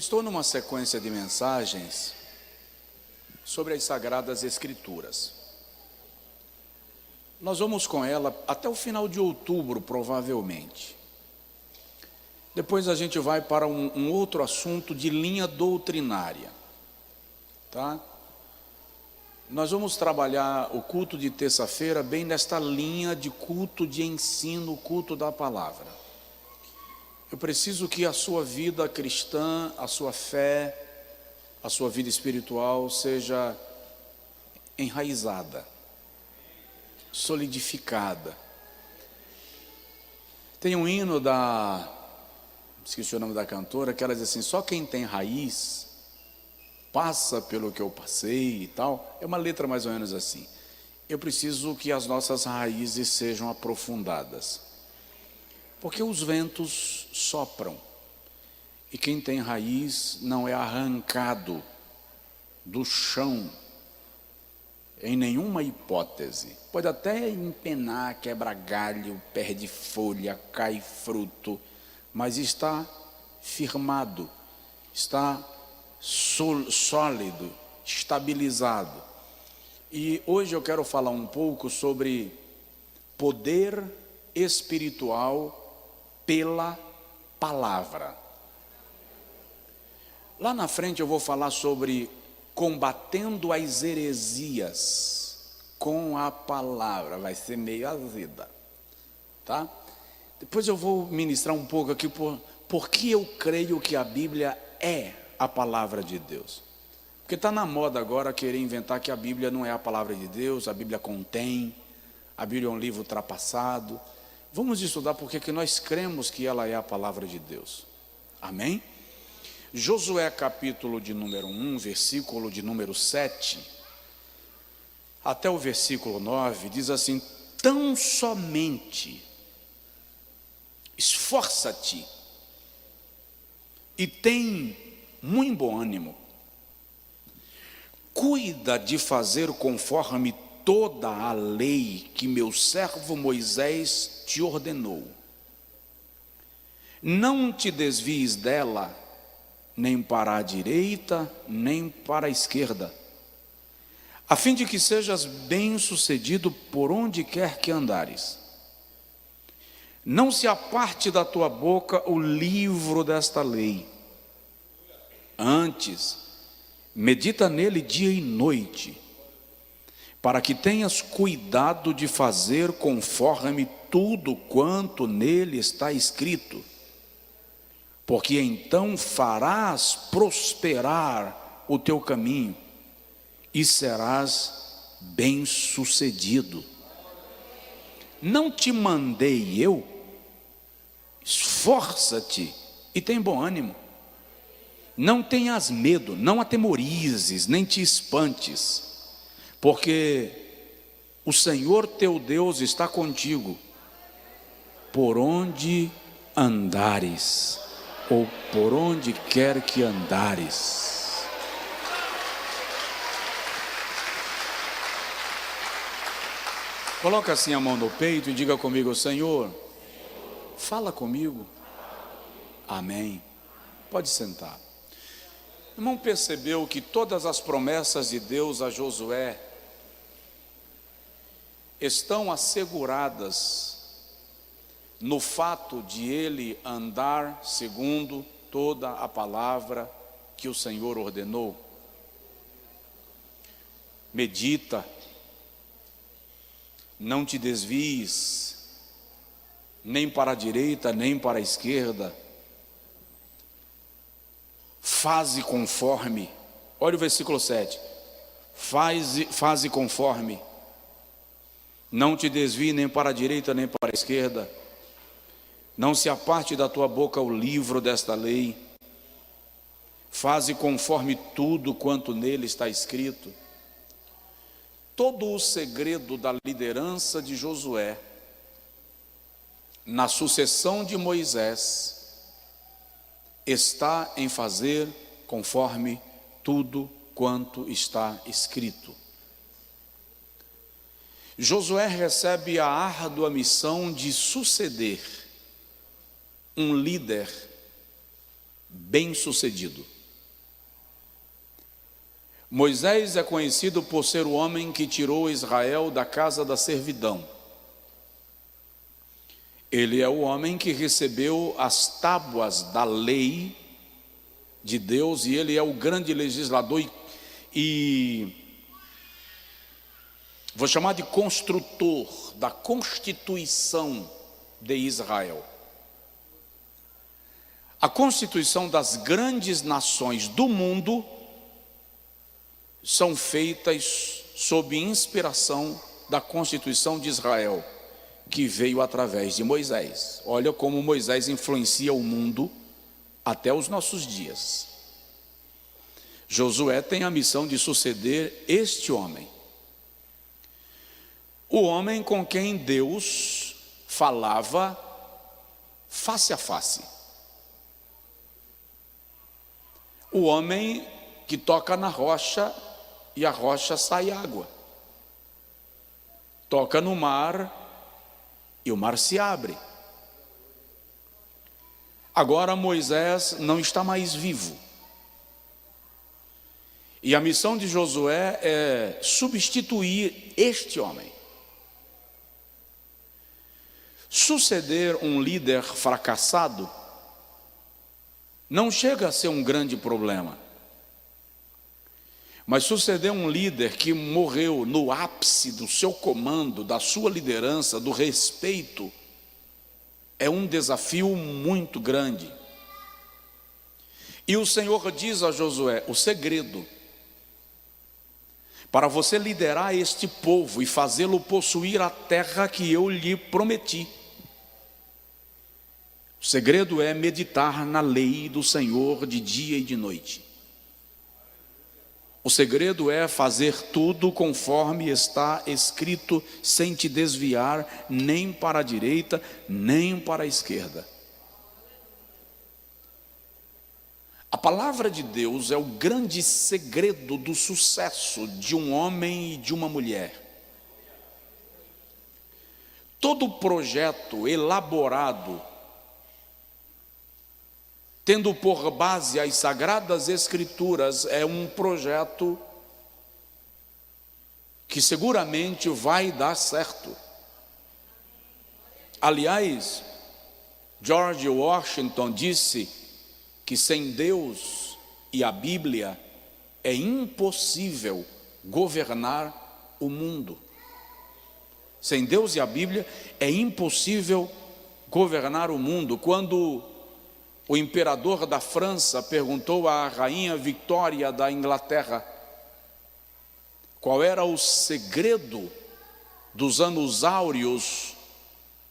Eu estou numa sequência de mensagens sobre as Sagradas Escrituras. Nós vamos com ela até o final de outubro, provavelmente. Depois a gente vai para um outro assunto de linha doutrinária, tá? Nós vamos trabalhar o culto de terça-feira bem nesta linha de culto de ensino, culto da palavra. Eu preciso que a sua vida cristã, a sua fé, a sua vida espiritual seja enraizada, solidificada. Tem um hino esqueci o nome da cantora, que ela diz assim: só quem tem raiz passa pelo que eu passei e tal. É uma letra mais ou menos assim. Eu preciso que as nossas raízes sejam aprofundadas, porque os ventos sopram, e quem tem raiz não é arrancado do chão em nenhuma hipótese. Pode até empenar, quebra galho, perde folha, cai fruto, mas está firmado, está sólido, estabilizado. E hoje eu quero falar um pouco sobre poder espiritual pela palavra. Lá na frente eu vou falar sobre combatendo as heresias com a palavra. Vai ser meio azeda, tá? Depois eu vou ministrar um pouco aqui por que eu creio que a Bíblia é a palavra de Deus. Porque está na moda agora querer inventar que a Bíblia não é a palavra de Deus, a Bíblia contém, a Bíblia é um livro ultrapassado. Vamos estudar porque que nós cremos que ela é a palavra de Deus. Amém? Josué capítulo de número 1, versículo de número 7, até o versículo 9, diz assim: tão somente esforça-te e tem muito bom ânimo, cuida de fazer conforme toda a lei que meu servo Moisés te ordenou. Não te desvies dela, nem para a direita, nem para a esquerda, a fim de que sejas bem-sucedido por onde quer que andares. Não se aparte da tua boca o livro desta lei. Antes, medita nele dia e noite, para que tenhas cuidado de fazer conforme tudo quanto nele está escrito, porque então farás prosperar o teu caminho e serás bem-sucedido. Não te mandei eu? Esforça-te e tem bom ânimo. Não tenhas medo, não atemorizes, nem te espantes, porque o Senhor teu Deus está contigo, por onde andares, ou por onde quer que andares. Coloca assim a mão no peito e diga comigo: Senhor, fala comigo. Amém. Pode sentar. Irmão, percebeu que todas as promessas de Deus a Josué estão asseguradas no fato de ele andar segundo toda a palavra que o Senhor ordenou? Medita, não te desvies, nem para a direita, nem para a esquerda. Faze conforme, olha o versículo 7, faze conforme, não te desvie nem para a direita nem para a esquerda, não se aparte da tua boca o livro desta lei, faze conforme tudo quanto nele está escrito. Todo o segredo da liderança de Josué na sucessão de Moisés está em fazer conforme tudo quanto está escrito. Josué recebe a árdua missão de suceder um líder bem-sucedido. Moisés é conhecido por ser o homem que tirou Israel da casa da servidão. Ele é o homem que recebeu as tábuas da lei de Deus, e ele é o grande legislador e vou chamar de construtor da Constituição de Israel. A Constituição das grandes nações do mundo são feitas sob inspiração da Constituição de Israel, que veio através de Moisés. Olha como Moisés influencia o mundo até os nossos dias. Josué tem a missão de suceder este homem, o homem com quem Deus falava face a face, o homem que toca na rocha e a rocha sai água, toca no mar e o mar se abre. Agora Moisés não está mais vivo, e a missão de Josué é substituir este homem. Suceder um líder fracassado não chega a ser um grande problema, mas suceder um líder que morreu no ápice do seu comando, da sua liderança, do respeito, é um desafio muito grande. E o Senhor diz a Josué: o segredo para você liderar este povo e fazê-lo possuir a terra que eu lhe prometi, o segredo é meditar na lei do Senhor de dia e de noite. O segredo é fazer tudo conforme está escrito, sem te desviar nem para a direita, nem para a esquerda. A palavra de Deus é o grande segredo do sucesso de um homem e de uma mulher. Todo projeto elaborado, tendo por base as Sagradas Escrituras, é um projeto que seguramente vai dar certo. Aliás, George Washington disse que sem Deus e a Bíblia é impossível governar o mundo. Sem Deus e a Bíblia é impossível governar o mundo. Quando o imperador da França perguntou à rainha Victória da Inglaterra qual era o segredo dos anos áureos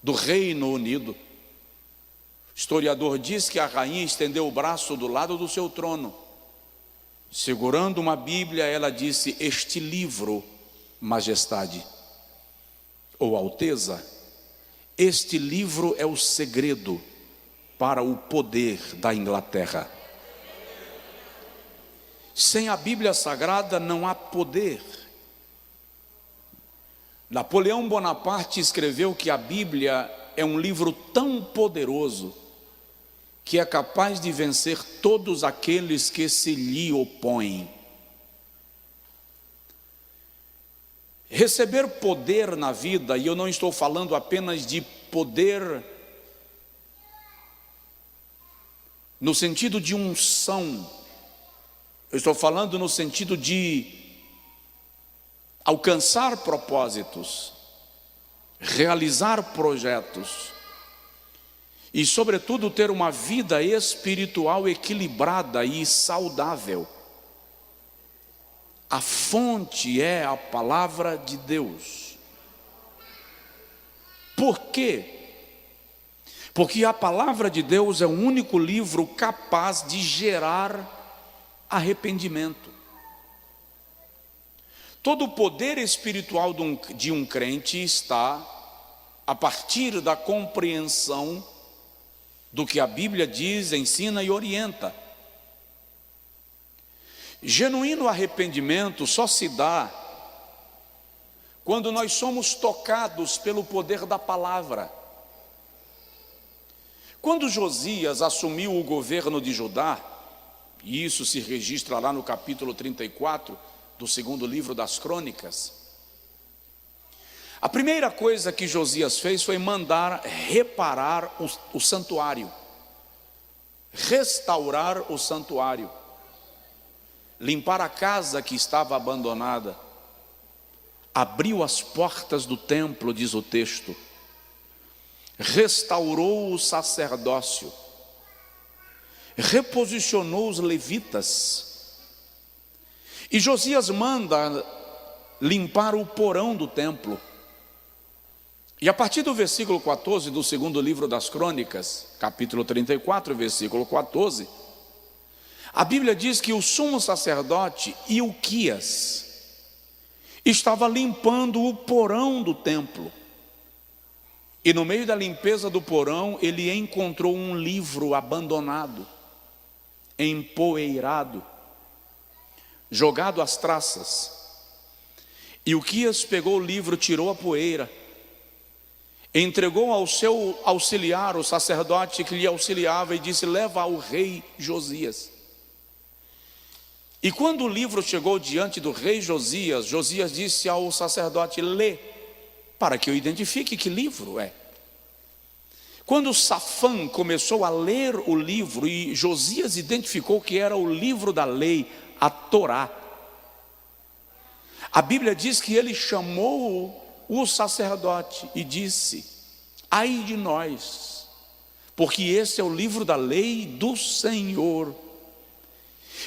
do Reino Unido, o historiador diz que a rainha estendeu o braço do lado do seu trono, segurando uma Bíblia, ela disse: este livro, majestade ou alteza, este livro é o segredo para o poder da Inglaterra. Sem a Bíblia Sagrada não há poder. Napoleão Bonaparte escreveu que a Bíblia é um livro tão poderoso que é capaz de vencer todos aqueles que se lhe opõem. Receber poder na vida, e eu não estou falando apenas de poder no sentido de unção, eu estou falando no sentido de alcançar propósitos, realizar projetos e, sobretudo, ter uma vida espiritual equilibrada e saudável. A fonte é a palavra de Deus. Por quê? Porque a palavra de Deus é o único livro capaz de gerar arrependimento. Todo o poder espiritual de um crente está a partir da compreensão do que a Bíblia diz, ensina e orienta. Genuíno arrependimento só se dá quando nós somos tocados pelo poder da palavra. Quando Josias assumiu o governo de Judá, e isso se registra lá no capítulo 34, do segundo livro das Crônicas, a primeira coisa que Josias fez foi mandar reparar o santuário, restaurar o santuário, limpar a casa que estava abandonada, abriu as portas do templo, diz o texto, restaurou o sacerdócio, reposicionou os levitas, e Josias manda limpar o porão do templo. E a partir do versículo 14 do segundo livro das Crônicas, capítulo 34, versículo 14, a Bíblia diz que o sumo sacerdote Ilquias estava limpando o porão do templo. E no meio da limpeza do porão, ele encontrou um livro abandonado, empoeirado, jogado às traças. Ilquias pegou o livro, tirou a poeira, entregou ao seu auxiliar, o sacerdote que lhe auxiliava, e disse: leva ao rei Josias. E quando o livro chegou diante do rei Josias, Josias disse ao sacerdote: lê, para que eu identifique que livro é. Quando Safã começou a ler o livro, e Josias identificou que era o livro da lei, a Torá, a Bíblia diz que ele chamou o sacerdote e disse: ai de nós, porque esse é o livro da lei do Senhor.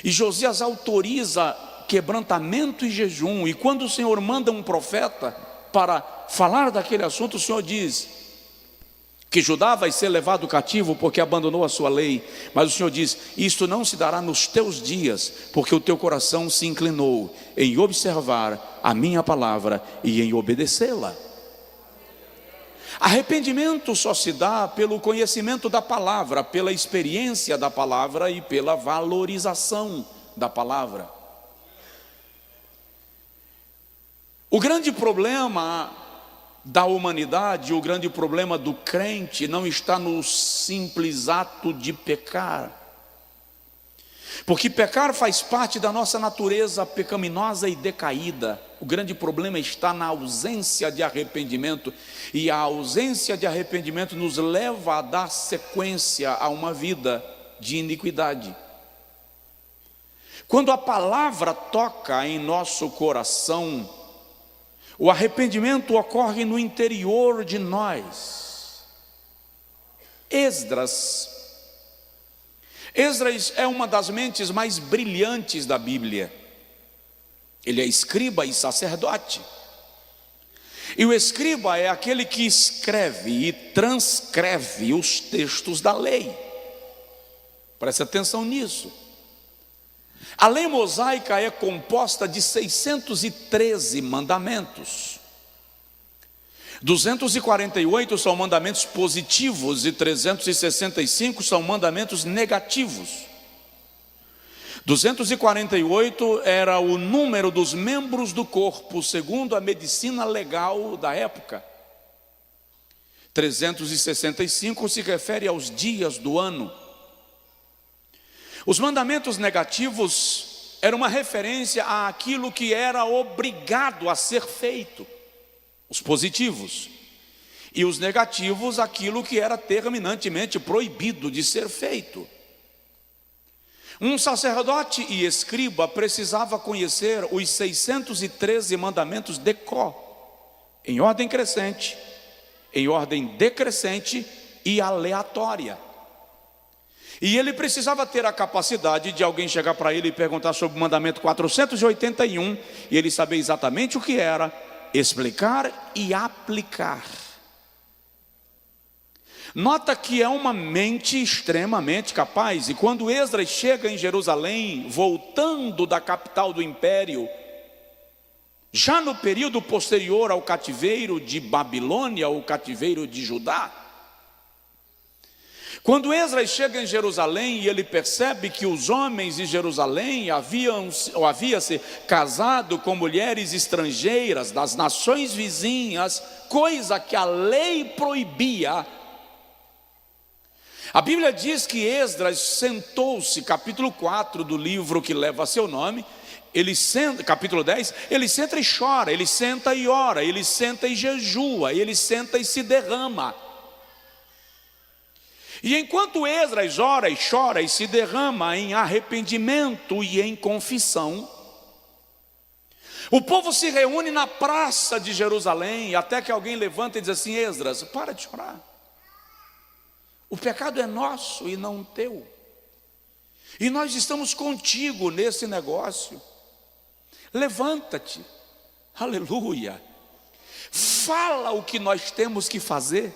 E Josias autoriza quebrantamento e jejum, e quando o Senhor manda um profeta para falar daquele assunto, o Senhor diz que Judá vai ser levado cativo porque abandonou a sua lei, mas o Senhor diz: isto não se dará nos teus dias, porque o teu coração se inclinou em observar a minha palavra e em obedecê-la. Arrependimento só se dá pelo conhecimento da palavra, pela experiência da palavra e pela valorização da palavra. O grande problema da humanidade, o grande problema do crente não está no simples ato de pecar, porque pecar faz parte da nossa natureza pecaminosa e decaída. O grande problema está na ausência de arrependimento, e a ausência de arrependimento nos leva a dar sequência a uma vida de iniquidade. Quando a palavra toca em nosso coração, o arrependimento ocorre no interior de nós. Esdras é uma das mentes mais brilhantes da Bíblia. Ele é escriba e sacerdote. E o escriba é aquele que escreve e transcreve os textos da lei. Preste atenção nisso. A lei mosaica é composta de 613 mandamentos. 248 são mandamentos positivos e 365 são mandamentos negativos. 248 era o número dos membros do corpo, segundo a medicina legal da época. 365 se refere aos dias do ano. Os mandamentos negativos eram uma referência àquilo que era obrigado a ser feito. Os positivos. E os negativos, aquilo que era terminantemente proibido de ser feito. Um sacerdote e escriba precisava conhecer os 613 mandamentos de cor, em ordem crescente, em ordem decrescente e aleatória. E ele precisava ter a capacidade de alguém chegar para ele e perguntar sobre o mandamento 481, e ele saber exatamente o que era, explicar e aplicar. Nota que é uma mente extremamente capaz. E quando Esdras chega em Jerusalém, voltando da capital do império, já no período posterior ao cativeiro de Babilônia, ou cativeiro de Judá, quando Esdras chega em Jerusalém e ele percebe que os homens de Jerusalém havia se casado com mulheres estrangeiras das nações vizinhas, coisa que a lei proibia, A Bíblia diz que Esdras sentou-se, capítulo 4 do livro que leva seu nome, ele senta, capítulo 10, ele senta e chora, ele senta e ora, ele senta e jejua, ele senta e se derrama. E enquanto Esdras ora e chora e se derrama em arrependimento e em confissão, o povo se reúne na praça de Jerusalém, até que alguém levanta e diz assim: Esdras, para de chorar. O pecado é nosso e não teu. E nós estamos contigo nesse negócio. Levanta-te. Aleluia. Fala o que nós temos que fazer,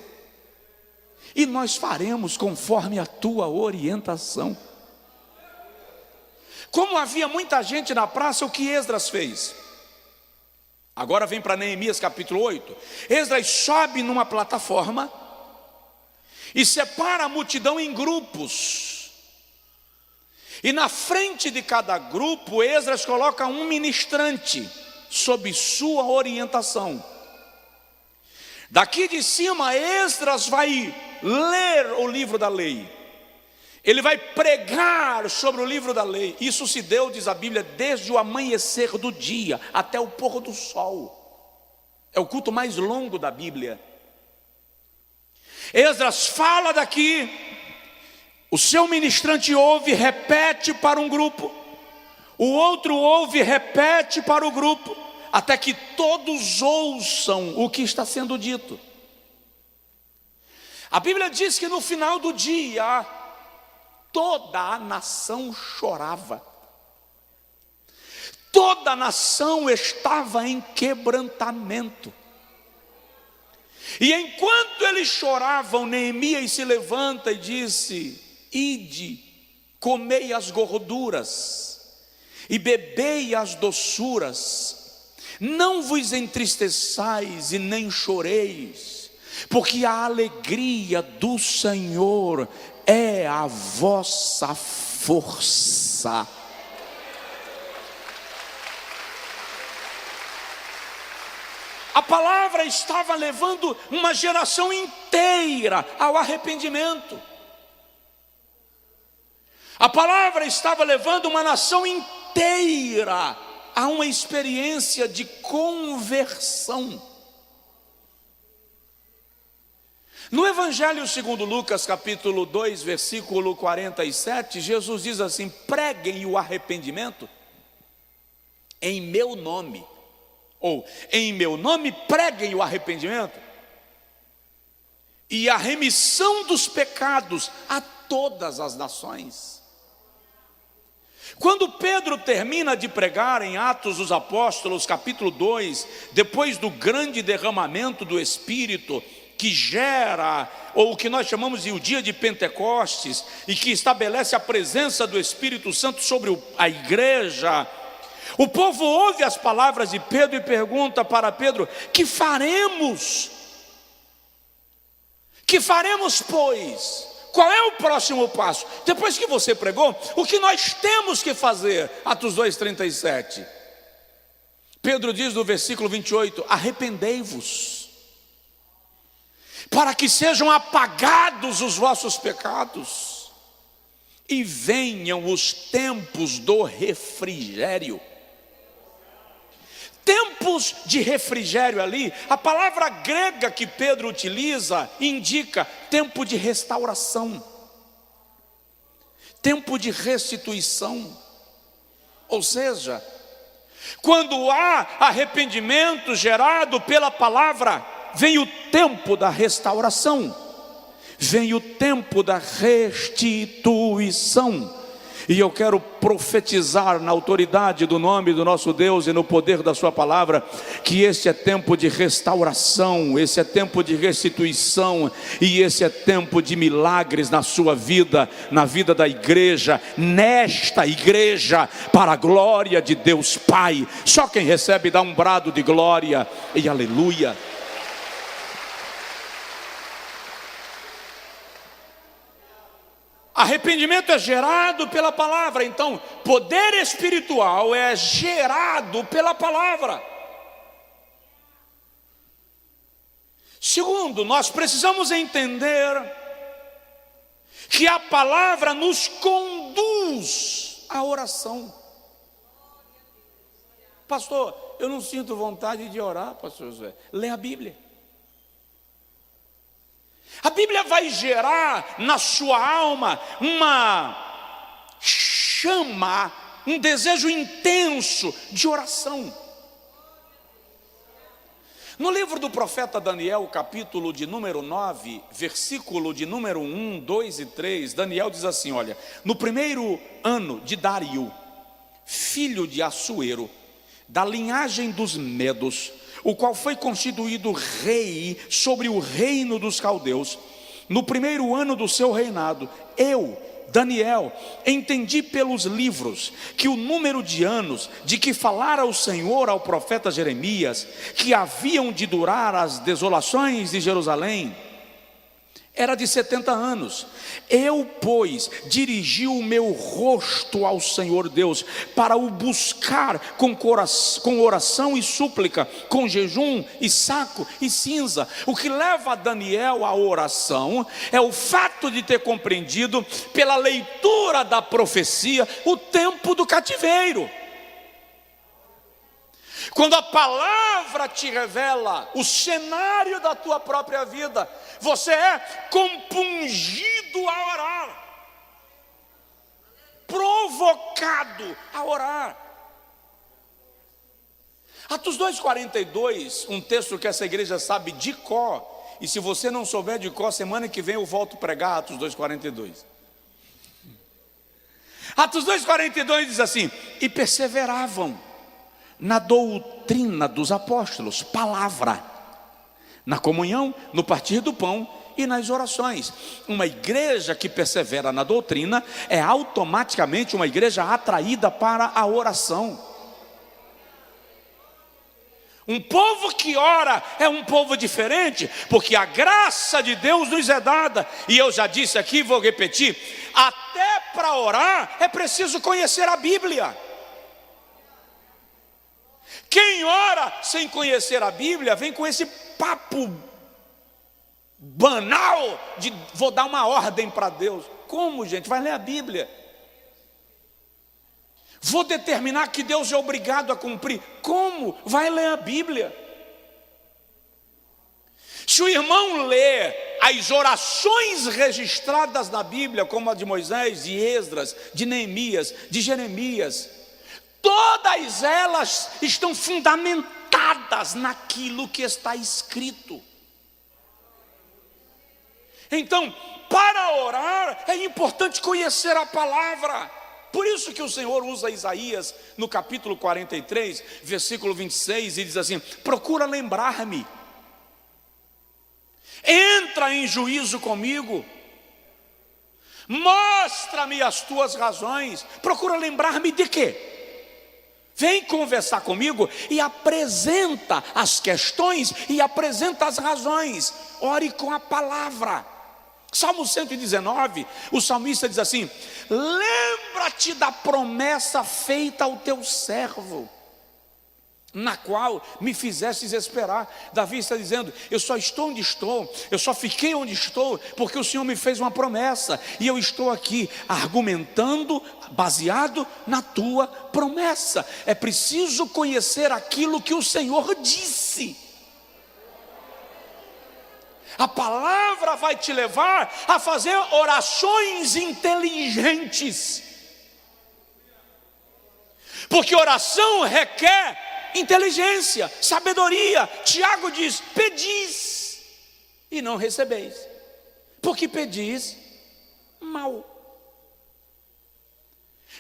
e nós faremos conforme a tua orientação. Como havia muita gente na praça, o que Esdras fez? Agora vem para Neemias capítulo 8. Esdras sobe numa plataforma e separa a multidão em grupos. E na frente de cada grupo, Esdras coloca um ministrante, sob sua orientação. Daqui de cima, Esdras vai ler o livro da lei. Ele vai pregar sobre o livro da lei. Isso se deu, diz a Bíblia, desde o amanhecer do dia até o pôr do sol. É o culto mais longo da Bíblia. Esdras fala daqui, o seu ministrante ouve, repete para um grupo, o outro ouve, repete para o grupo, até que todos ouçam o que está sendo dito. A Bíblia diz que no final do dia, toda a nação chorava. Toda a nação estava em quebrantamento. E enquanto eles choravam, Neemias se levanta e disse: ide, comei as gorduras e bebei as doçuras, não vos entristeçais e nem choreis, porque a alegria do Senhor é a vossa força. A palavra estava levando uma geração inteira ao arrependimento. A palavra estava levando uma nação inteira a uma experiência de conversão. No Evangelho segundo Lucas, capítulo 2, versículo 47, Jesus diz assim: preguem o arrependimento em meu nome. Ou, em meu nome preguem o arrependimento e a remissão dos pecados a todas as nações. Quando Pedro termina de pregar em Atos dos Apóstolos, capítulo 2, depois do grande derramamento do Espírito, que gera, ou o que nós chamamos de o dia de Pentecostes, e que estabelece a presença do Espírito Santo sobre a igreja, o povo ouve as palavras de Pedro e pergunta para Pedro: que faremos? Que faremos, pois? Qual é o próximo passo? Depois que você pregou, o que nós temos que fazer? Atos 2,37. Pedro diz no versículo 28, arrependei-vos, para que sejam apagados os vossos pecados, e venham os tempos do refrigério. Tempos de refrigério ali, a palavra grega que Pedro utiliza indica tempo de restauração, tempo de restituição. Ou seja, quando há arrependimento gerado pela palavra, vem o tempo da restauração, vem o tempo da restituição. E eu quero profetizar na autoridade do nome do nosso Deus e no poder da sua palavra, que esse é tempo de restauração, esse é tempo de restituição, e esse é tempo de milagres na sua vida, na vida da igreja, nesta igreja, para a glória de Deus Pai. Só quem recebe dá um brado de glória e aleluia. Arrependimento é gerado pela palavra. Então, poder espiritual é gerado pela palavra. Segundo, nós precisamos entender que a palavra nos conduz à oração. Pastor, eu não sinto vontade de orar, pastor José. Lê a Bíblia. A Bíblia vai gerar na sua alma uma chama, um desejo intenso de oração. No livro do profeta Daniel, capítulo de número 9, versículo de número 1, 2 e 3, Daniel diz assim, olha: no primeiro ano de Dario, filho de Assuero, da linhagem dos Medos, o qual foi constituído rei sobre o reino dos caldeus, no primeiro ano do seu reinado, eu, Daniel, entendi pelos livros que o número de anos de que falara o Senhor ao profeta Jeremias, que haviam de durar as desolações de Jerusalém, era de 70 anos. Eu, pois, dirigi o meu rosto ao Senhor Deus, para o buscar com oração e súplica, com jejum e saco e cinza. O que leva Daniel à oração é o fato de ter compreendido, pela leitura da profecia, o tempo do cativeiro. Quando a palavra te revela o cenário da tua própria vida, você é compungido a orar, provocado a orar. Atos 2,42, um texto que essa igreja sabe de cor, e se você não souber de cor, semana que vem eu volto a pregar Atos 2,42. Atos 2,42 diz assim: e perseveravam na doutrina dos apóstolos, palavra, na comunhão, no partir do pão e nas orações. Uma igreja que persevera na doutrina é automaticamente uma igreja atraída para a oração. Um povo que ora é um povo diferente, porque a graça de Deus nos é dada, e eu já disse aqui, vou repetir, até para orar é preciso conhecer a Bíblia. Quem ora sem conhecer a Bíblia vem com esse papo banal de vou dar uma ordem para Deus. Como, gente? Vai ler a Bíblia. Vou determinar que Deus é obrigado a cumprir. Como? Vai ler a Bíblia. Se o irmão lê as orações registradas na Bíblia, como a de Moisés, de Esdras, de Neemias, de Jeremias, todas elas estão fundamentadas naquilo que está escrito. Então, para orar é importante conhecer a palavra. Por isso que o Senhor usa Isaías no capítulo 43, versículo 26, e diz assim: procura lembrar-me, entra em juízo comigo, mostra-me as tuas razões. Procura lembrar-me de quê? Vem conversar comigo e apresenta as questões e apresenta as razões. Ore com a palavra. Salmo 119, o salmista diz assim: lembra-te da promessa feita ao teu servo, na qual me fizestes esperar. Davi está dizendo: eu só estou onde estou, eu só fiquei onde estou porque o Senhor me fez uma promessa, e eu estou aqui argumentando baseado na tua promessa. É preciso conhecer aquilo que o Senhor disse. A palavra vai te levar a fazer orações inteligentes, porque oração requer inteligência, sabedoria. Tiago diz: pedis e não recebeis, porque pedis mal.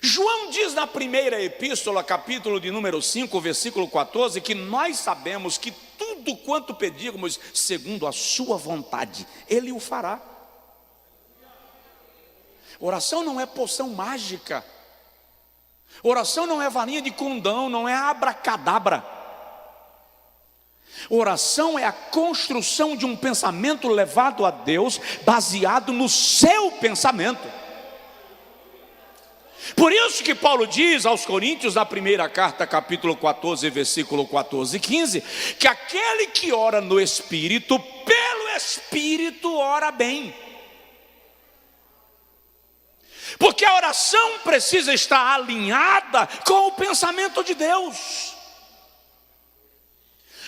João diz na primeira epístola, capítulo de número 5, versículo 14, que nós sabemos que tudo quanto pedirmos segundo a sua vontade, Ele o fará. Oração não é poção mágica, oração não é varinha de condão, não é abracadabra. Oração é a construção de um pensamento levado a Deus, baseado no seu pensamento. Por isso que Paulo diz aos Coríntios, na primeira carta, capítulo 14, versículo 14 e 15, que aquele que ora no Espírito, pelo Espírito ora bem. Porque a oração precisa estar alinhada com o pensamento de Deus.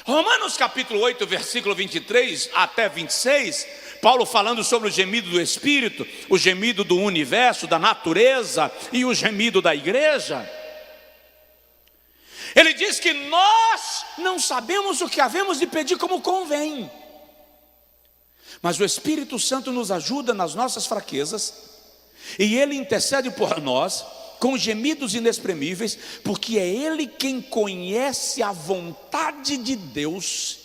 Romanos capítulo 8, versículo 23 até 26, Paulo falando sobre o gemido do Espírito, o gemido do universo, da natureza e o gemido da igreja. Ele diz que nós não sabemos o que havemos de pedir como convém, mas o Espírito Santo nos ajuda nas nossas fraquezas, e Ele intercede por nós com gemidos inexprimíveis, porque é Ele quem conhece a vontade de Deus,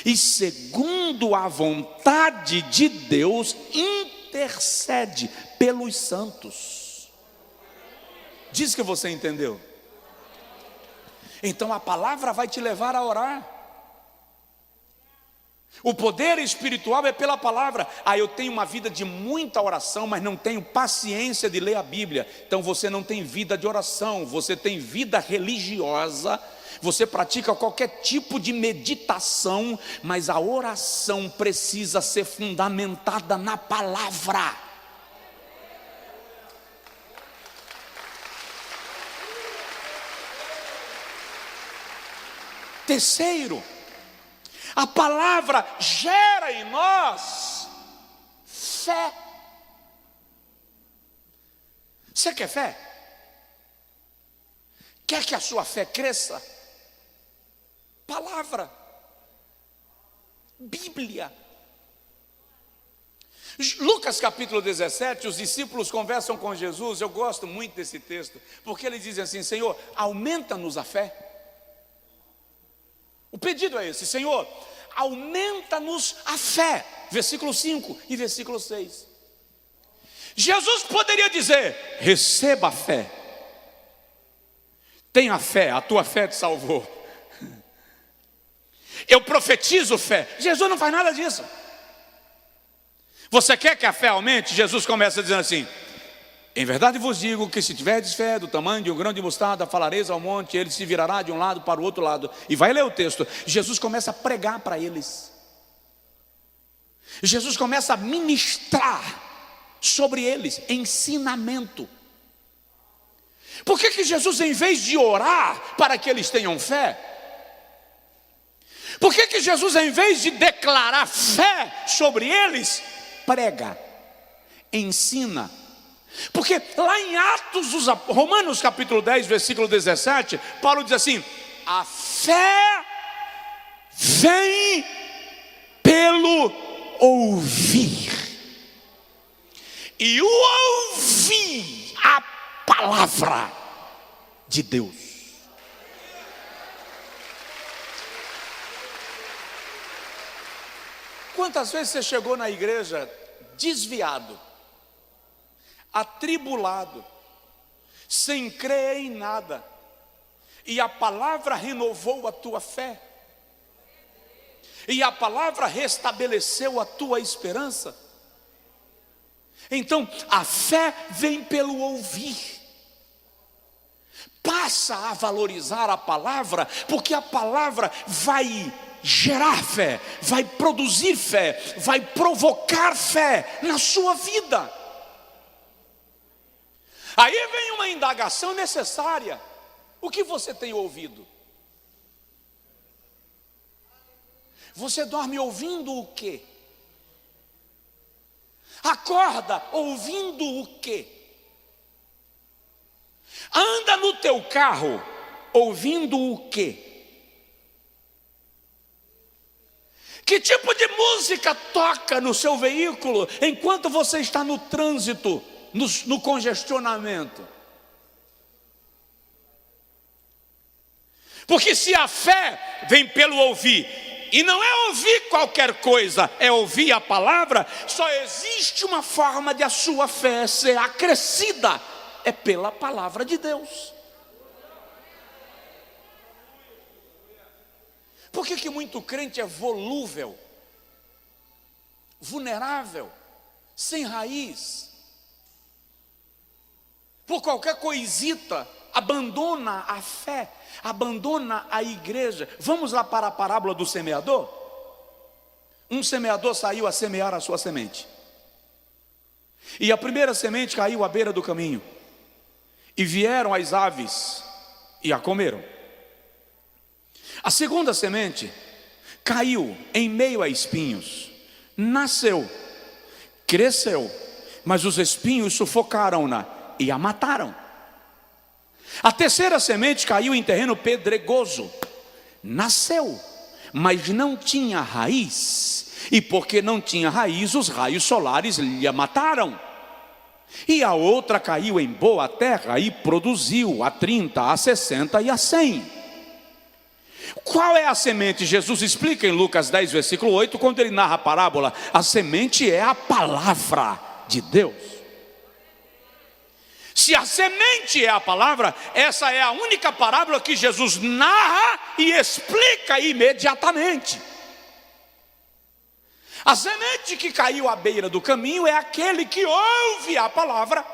e segundo a vontade de Deus, intercede pelos santos. Diz que você entendeu. Então a palavra vai te levar a orar. O poder espiritual é pela palavra. Eu tenho uma vida de muita oração, mas não tenho paciência de ler a Bíblia. Então você não tem vida de oração, você tem vida religiosa. Você pratica qualquer tipo de meditação, mas a oração precisa ser fundamentada na palavra. Terceiro, a palavra gera em nós fé. Você quer fé? Quer que a sua fé cresça? Palavra, Bíblia. Lucas capítulo 17, os discípulos conversam com Jesus. Eu gosto muito desse texto, porque eles dizem assim: Senhor, aumenta-nos a fé. O pedido é esse: Senhor, aumenta-nos a fé. Versículo 5 e versículo 6. Jesus poderia dizer: receba a fé. Tenha fé, a tua fé te salvou. Eu profetizo fé. Jesus não faz nada disso. Você quer que a fé aumente? Jesus começa dizendo assim: em verdade vos digo que se tiverdes fé do tamanho de um grão de mostarda, falareis ao monte, ele se virará de um lado para o outro lado. E vai ler o texto. Jesus começa a pregar para eles. Jesus começa a ministrar sobre eles ensinamento. Por que Jesus, em vez de orar para que eles tenham fé, por que Jesus, em vez de declarar fé sobre eles, prega, ensina? Porque lá em Atos dos Romanos capítulo 10, versículo 17, Paulo diz assim: a fé vem pelo ouvir, e o ouvir a palavra de Deus. Quantas vezes você chegou na igreja desviado, atribulado, sem crer em nada, e a palavra renovou a tua fé, e a palavra restabeleceu a tua esperança? Então a fé vem pelo ouvir. Passa a valorizar a palavra, porque a palavra vai gerar fé, vai produzir fé, vai provocar fé na sua vida. Aí vem uma indagação necessária: o que você tem ouvido? Você dorme ouvindo o quê? Acorda ouvindo o quê? Anda no teu carro ouvindo o quê? Que tipo de música toca no seu veículo enquanto você está no trânsito, no congestionamento? Porque se a fé vem pelo ouvir, e não é ouvir qualquer coisa, é ouvir a palavra, só existe uma forma de a sua fé ser acrescida: é pela palavra de Deus. Por que muito crente é volúvel, vulnerável, sem raiz? Por qualquer coisita abandona a fé, abandona a igreja. Vamos lá para a parábola do semeador? Um semeador saiu a semear a sua semente. E a primeira semente caiu à beira do caminho, e vieram as aves e a comeram. A segunda semente caiu em meio a espinhos, nasceu, cresceu, mas os espinhos sufocaram-na e a mataram. A terceira semente caiu em terreno pedregoso, nasceu, mas não tinha raiz, e porque não tinha raiz, os raios solares lhe a mataram. E a outra caiu em boa terra e produziu a 30, a 60 e a 100. Qual é a semente? Jesus explica em Lucas 10, versículo 8, quando ele narra a parábola. A semente é a palavra de Deus. Se a semente é a palavra, essa é a única parábola que Jesus narra e explica imediatamente. A semente que caiu à beira do caminho é aquele que ouve a palavra,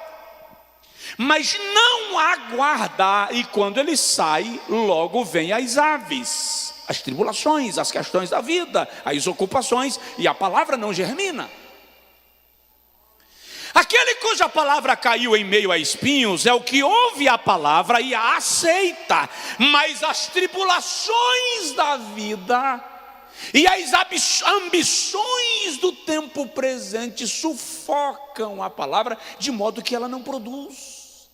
mas não aguarda, e quando ele sai, logo vem as aves, as tribulações, as questões da vida, as ocupações, e a palavra não germina. Aquele cuja palavra caiu em meio a espinhos é o que ouve a palavra e a aceita, mas as tribulações da vida e as ambições do tempo presente sufocam a palavra, de modo que ela não produz.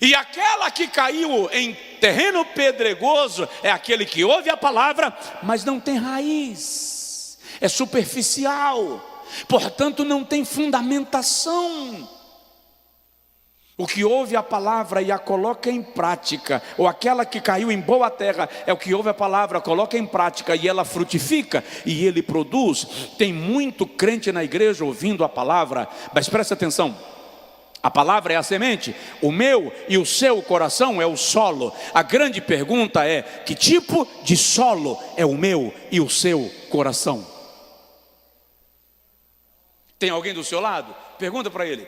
E aquela que caiu em terreno pedregoso é aquele que ouve a palavra, mas não tem raiz, é superficial, portanto não tem fundamentação. O que ouve a palavra e a coloca em prática, ou aquela que caiu em boa terra, é o que ouve a palavra, coloca em prática e ela frutifica e ele produz. Tem muito crente na igreja ouvindo a palavra, mas presta atenção, a palavra é a semente, o meu e o seu coração é o solo. A grande pergunta é: que tipo de solo é o meu e o seu coração? Tem alguém do seu lado? Pergunta para ele: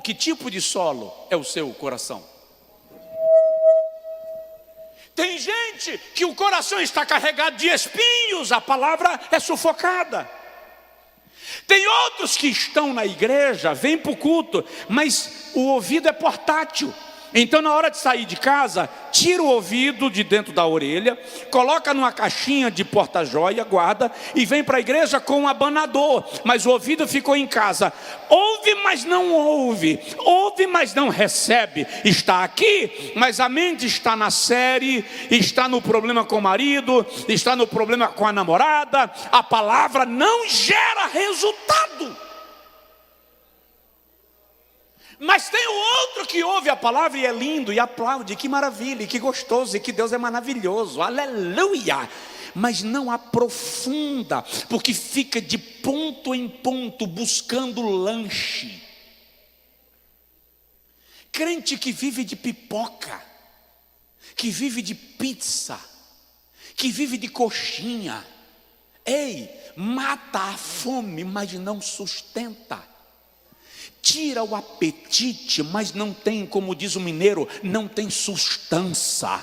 que tipo de solo é o seu coração? Tem gente que o coração está carregado de espinhos, a palavra é sufocada. Tem outros que estão na igreja, vêm para o culto, mas o ouvido é portátil. Então na hora de sair de casa, tira o ouvido de dentro da orelha, coloca numa caixinha de porta-joia, guarda, e vem para a igreja com um abanador, mas o ouvido ficou em casa. Ouve, mas não ouve, ouve, mas não recebe. Está aqui, mas a mente está na série, está no problema com o marido, está no problema com a namorada. A palavra não gera resultado. Mas tem o outro que ouve a palavra e é lindo e aplaude, que maravilha, e que gostoso, e que Deus é maravilhoso, aleluia. Mas não aprofunda, porque fica de ponto em ponto buscando lanche. Crente que vive de pipoca, que vive de pizza, que vive de coxinha, ei, mata a fome, mas não sustenta. Tira o apetite, mas não tem, como diz o mineiro, não tem sustância,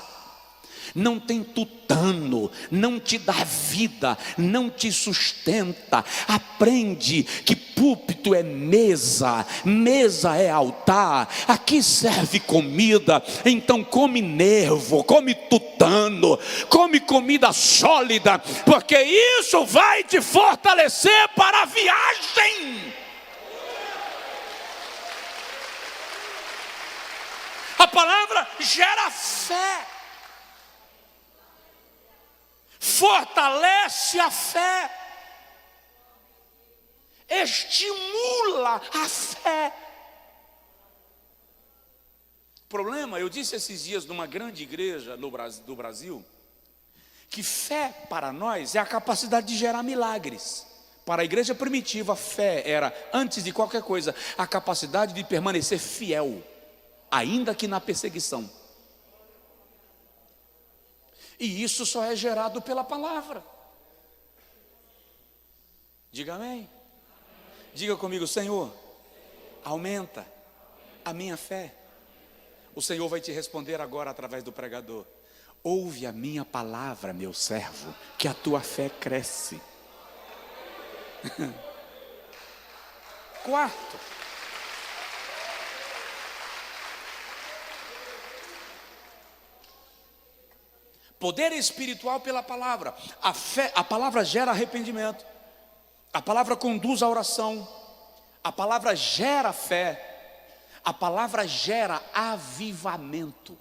não tem tutano, não te dá vida, não te sustenta. Aprende que púlpito é mesa, mesa é altar, aqui serve comida, então come nervo, come tutano, come comida sólida, porque isso vai te fortalecer para a viagem. A palavra gera fé, fortalece a fé, estimula a fé. Problema, eu disse esses dias numa grande igreja do Brasil, que fé para nós é a capacidade de gerar milagres. Para a igreja primitiva, fé era, antes de qualquer coisa, a capacidade de permanecer fiel, ainda que na perseguição. E isso só é gerado pela palavra. Diga amém. Diga comigo: Senhor, aumenta a minha fé. O Senhor vai te responder agora através do pregador: ouve a minha palavra, meu servo, que a tua fé cresce. Quarto, poder espiritual pela palavra. A fé, a palavra gera arrependimento. A palavra conduz à oração. A palavra gera fé. A palavra gera avivamento.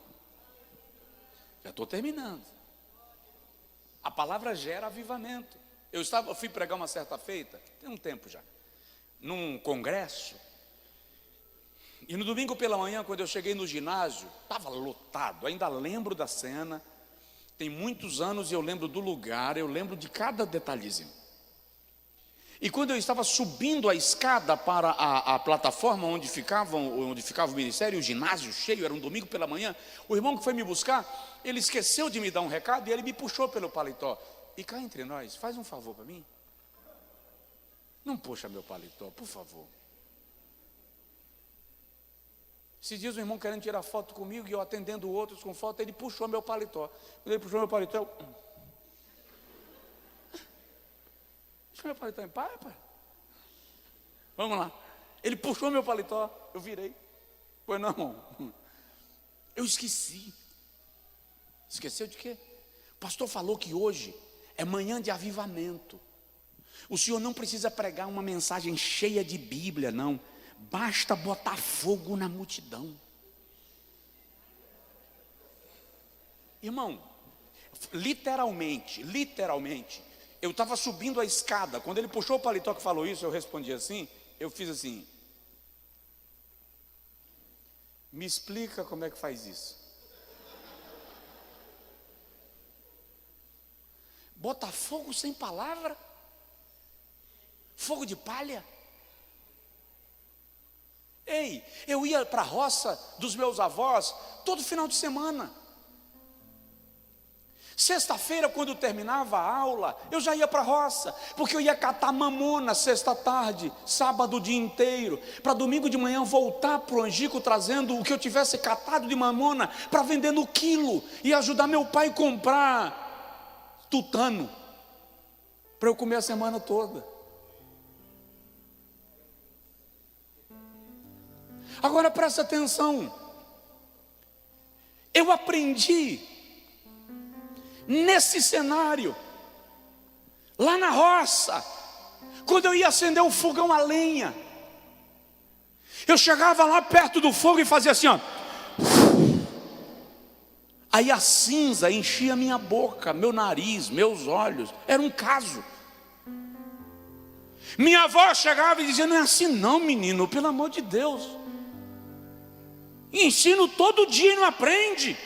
Já estou terminando. A palavra gera avivamento. Eu fui pregar uma certa feita, tem um tempo já, num congresso. E no domingo pela manhã, quando eu cheguei no ginásio, estava lotado. Ainda lembro da cena. Tem muitos anos e eu lembro do lugar, eu lembro de cada detalhezinho. E quando eu estava subindo a escada para a plataforma onde ficava o ministério, o ginásio cheio, era um domingo pela manhã, o irmão que foi me buscar, ele esqueceu de me dar um recado e ele me puxou pelo paletó. E cá entre nós, faz um favor para mim. Não puxa meu paletó, por favor. Esses dias o irmão querendo tirar foto comigo e eu atendendo outros com foto, ele puxou meu paletó. Quando ele puxou meu paletó, deixa meu paletó em paz, pai. Vamos lá. Ele puxou meu paletó, eu virei. Pois não. Eu esqueci. Esqueceu de quê? O pastor falou que hoje é manhã de avivamento. O senhor não precisa pregar uma mensagem cheia de Bíblia, não. Basta botar fogo na multidão. Irmão, literalmente, eu estava subindo a escada. Quando ele puxou o paletó que falou isso, eu respondi assim. Eu fiz assim: me explica como é que faz isso. Botar fogo sem palavra? Fogo de palha? Ei, eu ia para a roça dos meus avós todo final de semana. Sexta-feira, quando terminava a aula, eu já ia para a roça, porque eu ia catar mamona sexta tarde, sábado o dia inteiro, para domingo de manhã voltar para o Angico trazendo o que eu tivesse catado de mamona para vender no quilo e ajudar meu pai a comprar tutano para eu comer a semana toda. Agora presta atenção. Eu aprendi nesse cenário, lá na roça, quando eu ia acender o fogão a lenha, eu chegava lá perto do fogo e fazia assim, ó. Aí a cinza enchia minha boca, meu nariz, meus olhos. Era um caso. Minha avó chegava e dizia: não é assim não, menino, pelo amor de Deus. Ensino todo dia e não aprende.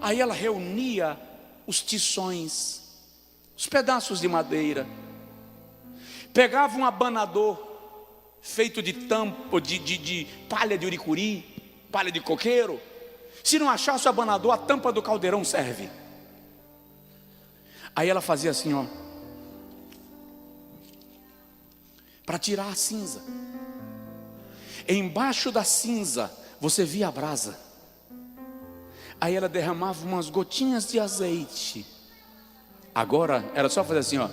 Aí ela reunia os tições, os pedaços de madeira, pegava um abanador feito de tampo, de palha de uricuri, palha de coqueiro. Se não achasse o abanador, a tampa do caldeirão serve. Aí ela fazia assim, ó, para tirar a cinza. Embaixo da cinza você via a brasa. Aí ela derramava umas gotinhas de azeite. Agora era só fazer assim, ó.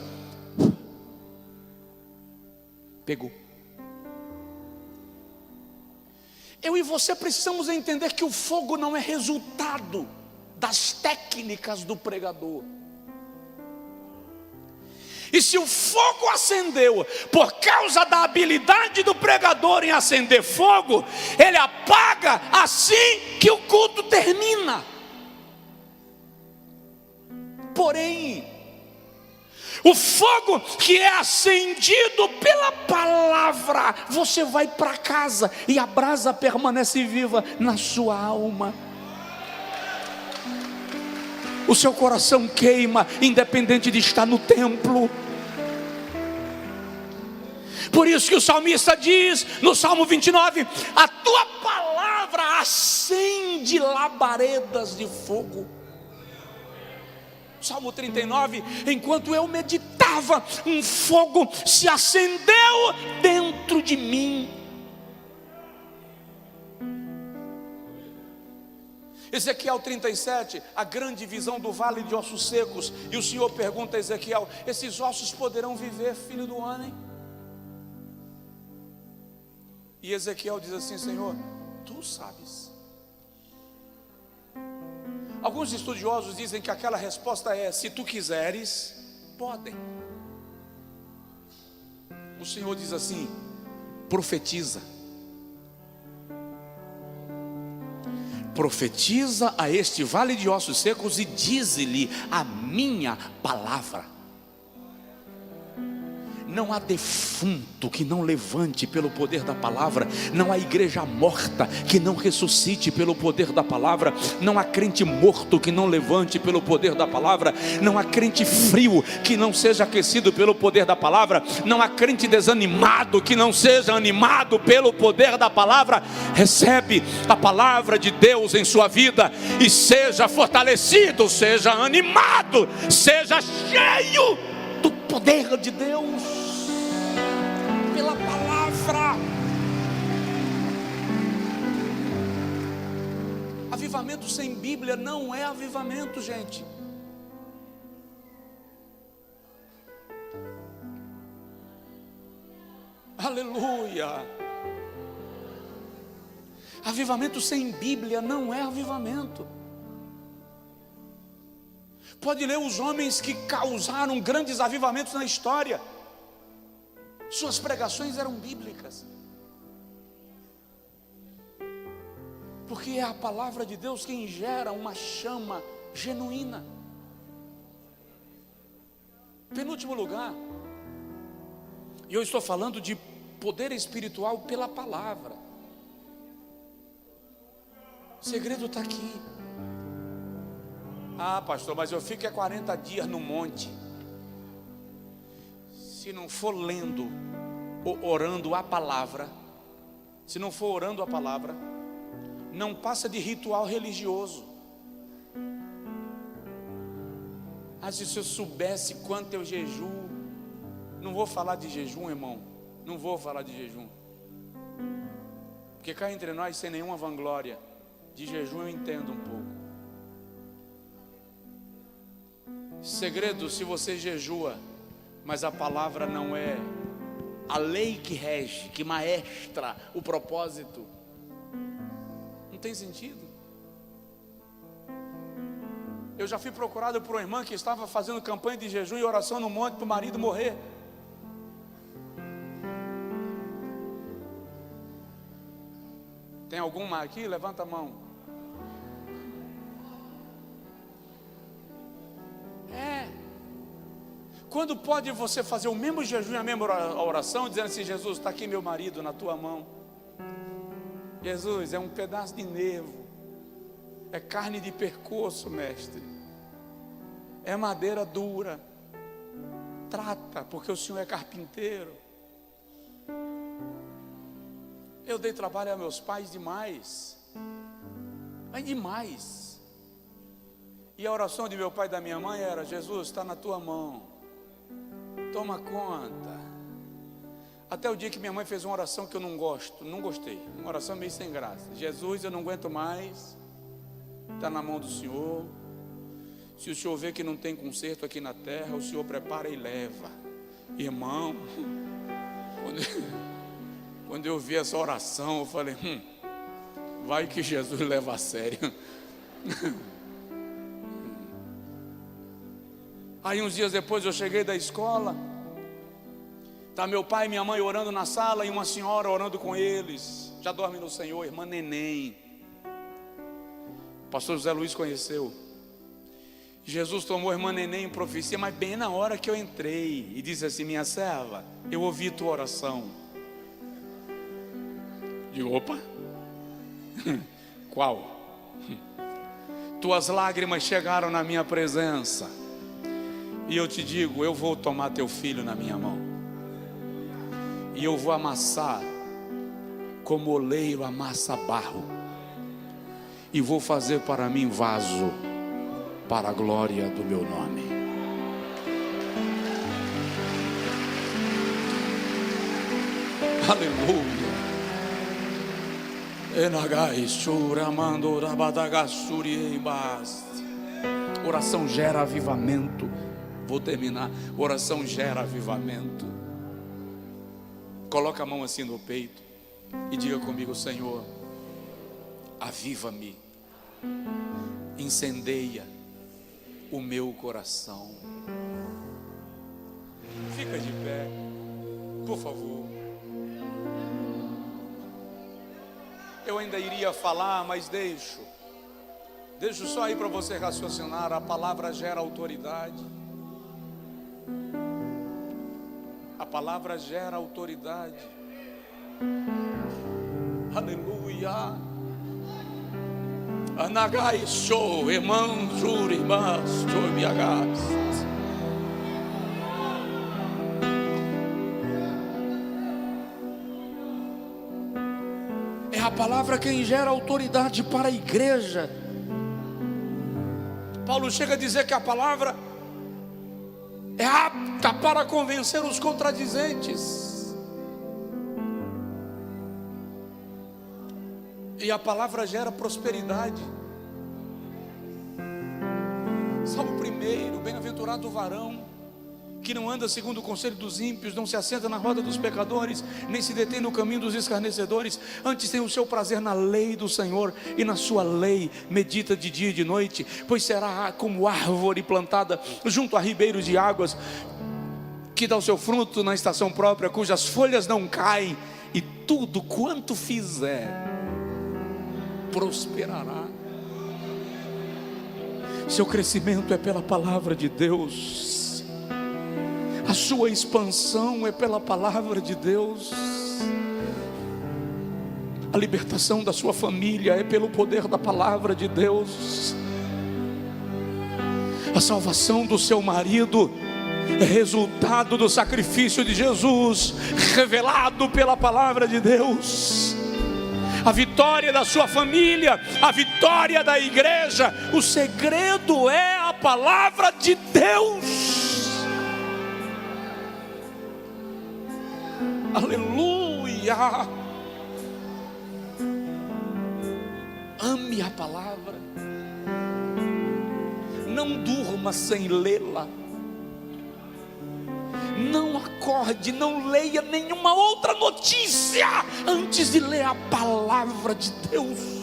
Pegou. Eu e você precisamos entender que o fogo não é resultado das técnicas do pregador. E se o fogo acendeu por causa da habilidade do pregador em acender fogo, ele apaga assim que o culto termina. Porém, o fogo que é acendido pela palavra, você vai para casa e a brasa permanece viva na sua alma. O seu coração queima, independente de estar no templo. Por isso que o salmista diz no Salmo 29: a tua palavra acende labaredas de fogo. Salmo 39, enquanto eu meditava, um fogo se acendeu dentro de mim. Ezequiel 37, a grande visão do vale de ossos secos. E o Senhor pergunta a Ezequiel: esses ossos poderão viver, filho do homem? E Ezequiel diz assim: Senhor, tu sabes. Alguns estudiosos dizem que aquela resposta é: se tu quiseres, podem. O Senhor diz assim: profetiza. Profetiza a este vale de ossos secos e dize-lhe a minha palavra. Não há defunto que não levante pelo poder da palavra. Não há igreja morta que não ressuscite pelo poder da palavra. Não há crente morto que não levante pelo poder da palavra. Não há crente frio que não seja aquecido pelo poder da palavra. Não há crente desanimado que não seja animado pelo poder da palavra. Recebe a palavra de Deus em sua vida e seja fortalecido, seja animado, seja cheio do poder de Deus pela palavra. Avivamento sem Bíblia não é avivamento, gente. Aleluia. Avivamento sem Bíblia não é avivamento. Pode ler os homens que causaram grandes avivamentos na história. Suas pregações eram bíblicas. Porque é a palavra de Deus quem gera uma chama genuína. Penúltimo lugar, e eu estou falando de poder espiritual pela palavra. O segredo está aqui. Ah, pastor, mas eu fico 40 dias no monte. Se não for lendo ou orando a palavra, se não for orando a palavra, não passa de ritual religioso. Ah, se eu soubesse quanto eu jejuo. Não vou falar de jejum, irmão. Não vou falar de jejum. Porque cá entre nós, sem nenhuma vanglória, de jejum eu entendo um pouco. Segredo: se você jejua, mas a palavra não é a lei que rege, que maestra o propósito, não tem sentido. Eu já fui procurado por uma irmã que estava fazendo campanha de jejum e oração no monte para o marido morrer. Tem alguma aqui? Levanta a mão. Quando pode você fazer o mesmo jejum e a mesma oração, dizendo assim: Jesus, está aqui meu marido na tua mão. Jesus, é um pedaço de nervo, é carne de pescoço, mestre, é madeira dura, trata, porque o Senhor é carpinteiro. Eu dei trabalho a meus pais demais, mas demais. E a oração de meu pai e da minha mãe era: Jesus, está na tua mão, toma conta. Até o dia que minha mãe fez uma oração que eu não gostei, uma oração meio sem graça: Jesus, eu não aguento mais, está na mão do Senhor. Se o Senhor vê que não tem conserto aqui na terra, o Senhor prepara e leva. Irmão, quando eu vi essa oração, eu falei: vai que Jesus leva a sério. Aí uns dias depois eu cheguei da escola, está meu pai e minha mãe orando na sala e uma senhora orando com eles, já dorme no Senhor, irmã Neném. O pastor José Luiz conheceu. Jesus tomou a irmã Neném em profecia, mas bem na hora que eu entrei, e disse assim: minha serva, eu ouvi tua oração. Digo: opa, qual? Tuas lágrimas chegaram na minha presença, e eu te digo, eu vou tomar teu filho na minha mão, e eu vou amassar como oleiro amassa barro, e vou fazer para mim vaso para a glória do meu nome. Aleluia. Oração gera avivamento. Vou terminar. Oração gera avivamento. Coloca a mão assim no peito. E diga comigo: Senhor, aviva-me, incendeia o meu coração. Fica de pé, por favor. Eu ainda iria falar, mas deixo só aí para você raciocinar. A palavra gera autoridade. A palavra gera autoridade. Aleluia. Anagai sou, emanjuri mas tu me agas. É a palavra quem gera autoridade para a igreja. Paulo chega a dizer que a palavra é apta para convencer os contradizentes. E a palavra gera prosperidade. Salmo 1: bem-aventurado o varão que não anda segundo o conselho dos ímpios, não se assenta na roda dos pecadores, nem se detém no caminho dos escarnecedores. Antes tem o seu prazer na lei do Senhor, e na sua lei medita de dia e de noite. Pois será como árvore plantada junto a ribeiros de águas, que dá o seu fruto na estação própria, cujas folhas não caem, e tudo quanto fizer prosperará. Seu crescimento é pela palavra de Deus. A sua expansão é pela palavra de Deus. A libertação da sua família é pelo poder da palavra de Deus. A salvação do seu marido é resultado do sacrifício de Jesus, revelado pela palavra de Deus. A vitória da sua família, a vitória da igreja, o segredo é a palavra de Deus. Aleluia. Ame a palavra. Não durma sem lê-la. Não acorde, não leia nenhuma outra notícia antes de ler a palavra de Deus.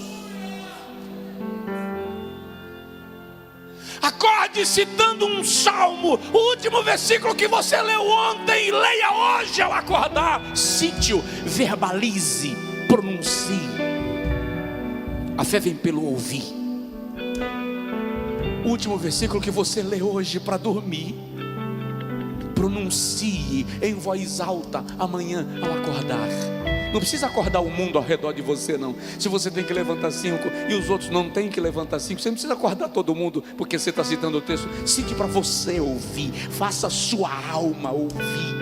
Acorde citando um salmo, o último versículo que você leu ontem, leia hoje ao acordar. Cite-o, verbalize, pronuncie. A fé vem pelo ouvir. O último versículo que você lê hoje para dormir, pronuncie em voz alta amanhã ao acordar. Não precisa acordar o mundo ao redor de você, não. Se você tem que levantar 5 e os outros não têm que levantar 5, você não precisa acordar todo mundo, porque você está citando o texto. Cite para você ouvir, faça a sua alma ouvir.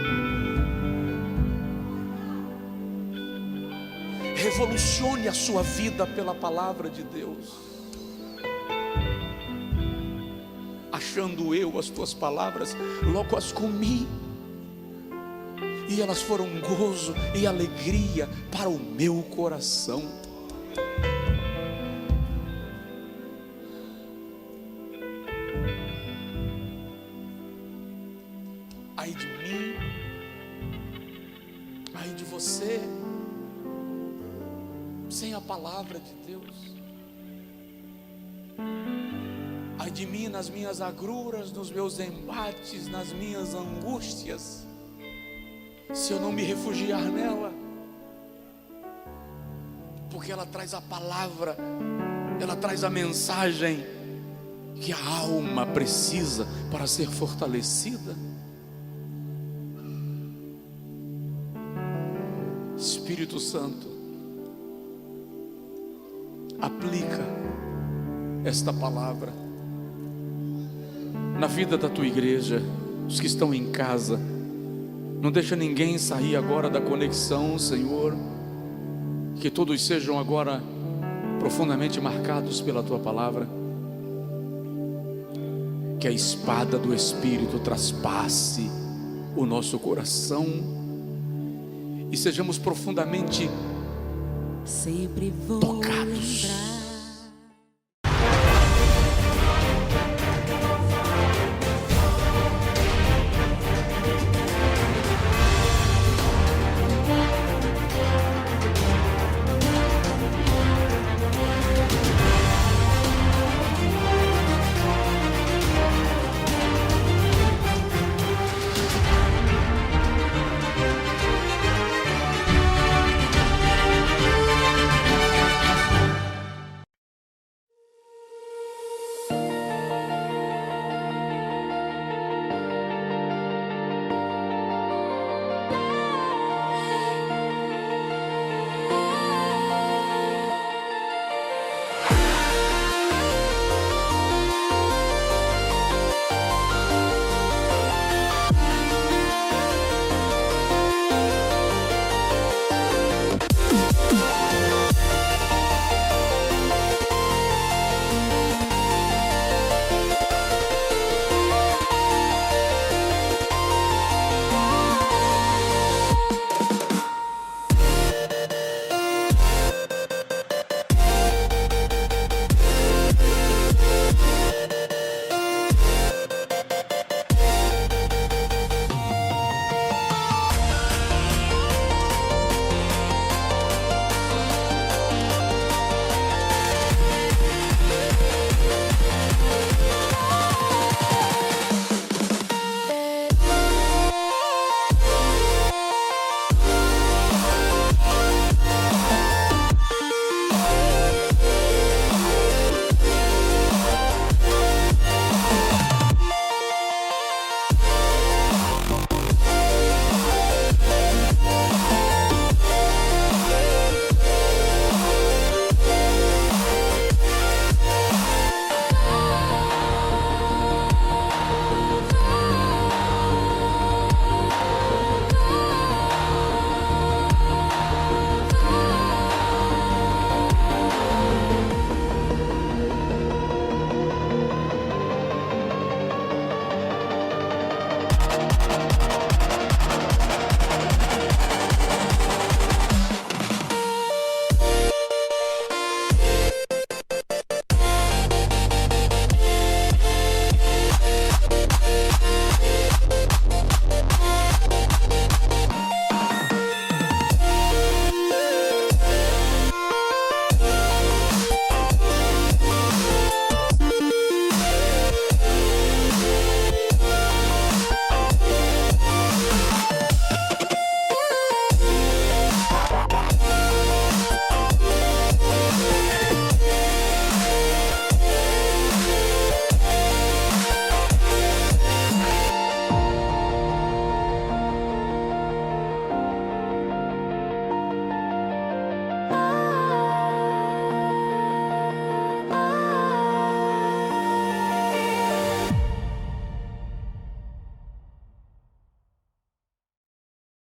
Revolucione a sua vida pela palavra de Deus. Achando eu as tuas palavras, logo as comi, e elas foram gozo e alegria para o meu coração. Ai de mim, ai de você, sem a palavra de Deus. Ai de mim nas minhas agruras, nos meus embates, nas minhas angústias, se eu não me refugiar nela, porque ela traz a palavra, ela traz a mensagem que a alma precisa para ser fortalecida. Espírito Santo, aplica esta palavra na vida da tua igreja, os que estão em casa. Não deixa ninguém sair agora da conexão, Senhor. Que todos sejam agora profundamente marcados pela tua palavra. Que a espada do Espírito traspasse o nosso coração e sejamos profundamente tocados